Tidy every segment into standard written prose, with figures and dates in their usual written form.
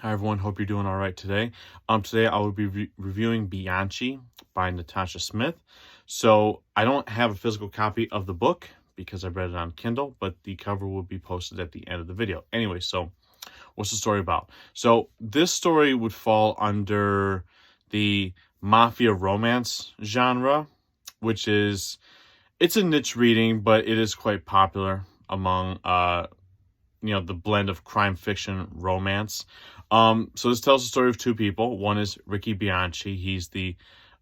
Hi everyone, hope you're doing all right today. Today I will be reviewing Bianchi by Natasha Smith. So I don't have a physical copy of the book because I read it on Kindle, but the cover will be posted at the end of the video. Anyway, so what's the story about? So this story would fall under the mafia romance genre, which it's a niche reading, but it is quite popular among the blend of crime fiction romance. So this tells the story of two people. One is Ricky Bianchi. He's the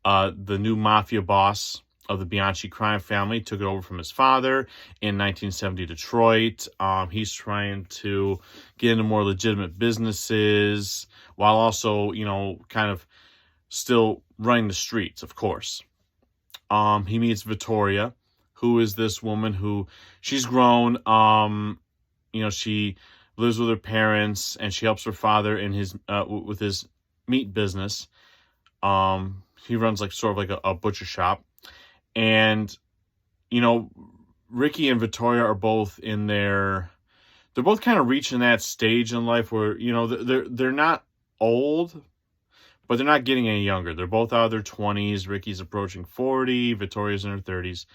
new mafia boss of the Bianchi crime family. Took it over from his father in 1970 Detroit. He's trying to get into more legitimate businesses while also, kind of still running the streets, of course. He meets Vittoria, who is this woman who she's grown. She lives with her parents and she helps her father in his with his meat business. He runs like sort of like a butcher shop, and Ricky and Victoria are both they're both kind of reaching that stage in life where they're not old, but they're not getting any younger. They're both out of their 20s. Ricky's approaching 40, Victoria's in her 30s,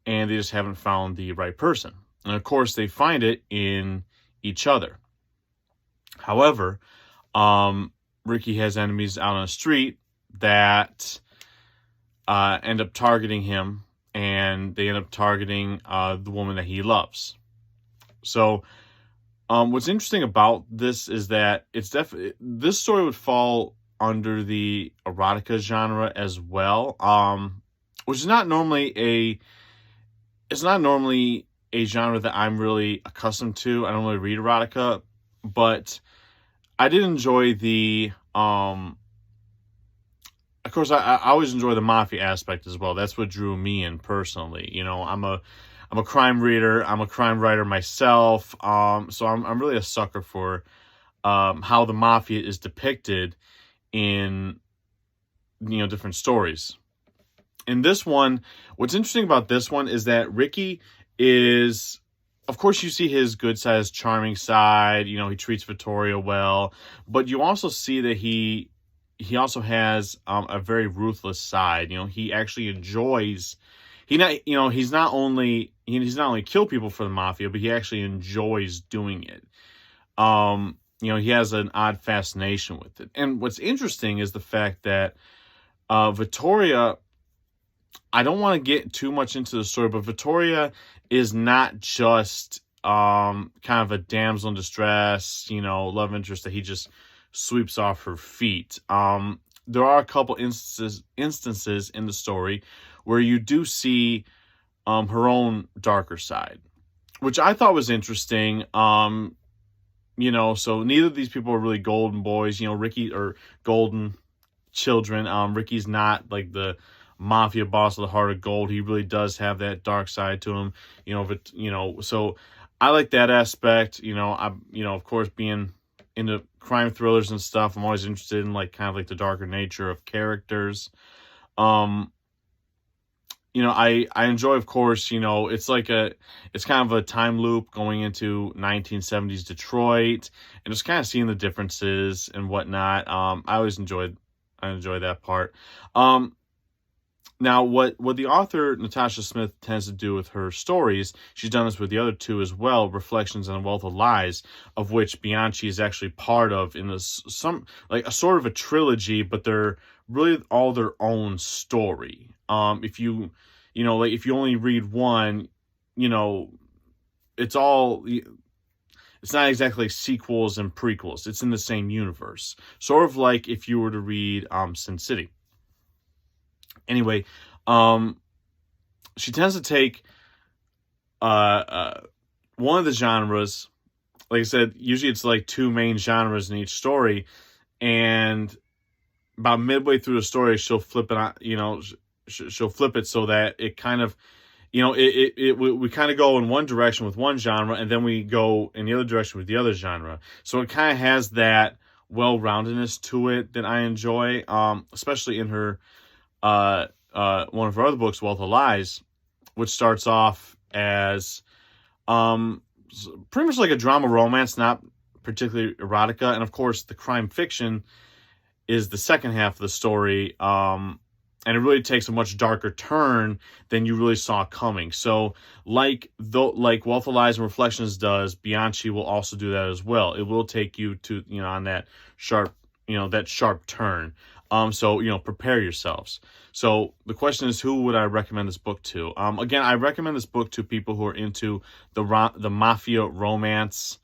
and they just haven't found the right person. And of course, they find it in each other. However, Ricky has enemies out on the street that end up targeting him, and they end up targeting the woman that he loves. So, what's interesting about this is that this story would fall under the erotica genre as well, which is not normally a genre that I'm really accustomed to. I don't really read erotica, but I did enjoy of course, I always enjoy the mafia aspect as well. That's what drew me in personally. I'm a crime reader. I'm a crime writer myself. So I'm really a sucker for how the mafia is depicted in different stories. In this one, what's interesting about this one is that Ricky is, of course, you see his good side, his charming side. He treats Vittoria well, but you also see that he also has a very ruthless side. He actually enjoys. He's not only kill people for the mafia, but he actually enjoys doing it. He has an odd fascination with it. And what's interesting is the fact that Vittoria. I don't want to get too much into the story, but Vittoria is not just kind of a damsel in distress, love interest that he just sweeps off her feet. There are a couple instances in the story where you do see her own darker side, which I thought was interesting. So neither of these people are really golden boys, Ricky, or golden children. Ricky's not like the mafia boss of the heart of gold. He really does have that dark side to him, so I like that aspect. Of course, being into crime thrillers and stuff, I'm always interested in like kind of like the darker nature of characters. I enjoy, of course, it's kind of a time loop going into 1970s Detroit and just kind of seeing the differences and whatnot. I enjoy that part. Now, what the author, Natasha Smith, tends to do with her stories, she's done this with the other two as well, Reflections on a Wealth of Lies, of which Bianchi is actually part of in this, like a sort of a trilogy, but they're really all their own story. If you only read one, it's not exactly sequels and prequels. It's in the same universe. Sort of like if you were to read Sin City. Anyway, she tends to take one of the genres. Like I said, usually it's like two main genres in each story, and about midway through the story, she'll flip it on. She'll flip it so that it kind of, we kind of go in one direction with one genre, and then we go in the other direction with the other genre. So it kind of has that well-roundedness to it that I enjoy, especially in her. One of her other books, Wealth of Lies, which starts off as pretty much like a drama romance, not particularly erotica. And of course, the crime fiction is the second half of the story. And it really takes a much darker turn than you really saw coming. So like Wealth of Lies and Reflections does, Bianchi will also do that as well. It will take you to, on that sharp turn. So, prepare yourselves. So the question is, who would I recommend this book to? Again, I recommend this book to people who are into the mafia romance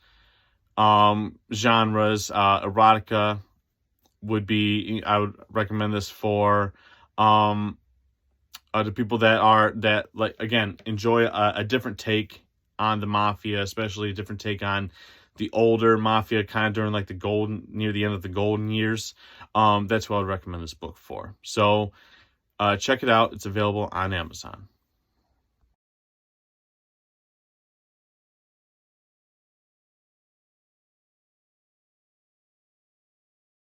genres. Erotica I would recommend this for the people that again enjoy a different take on the mafia, especially a different take on the older mafia, kind of during like near the end of the golden years. That's what I would recommend this book for. So check it out. It's available on Amazon.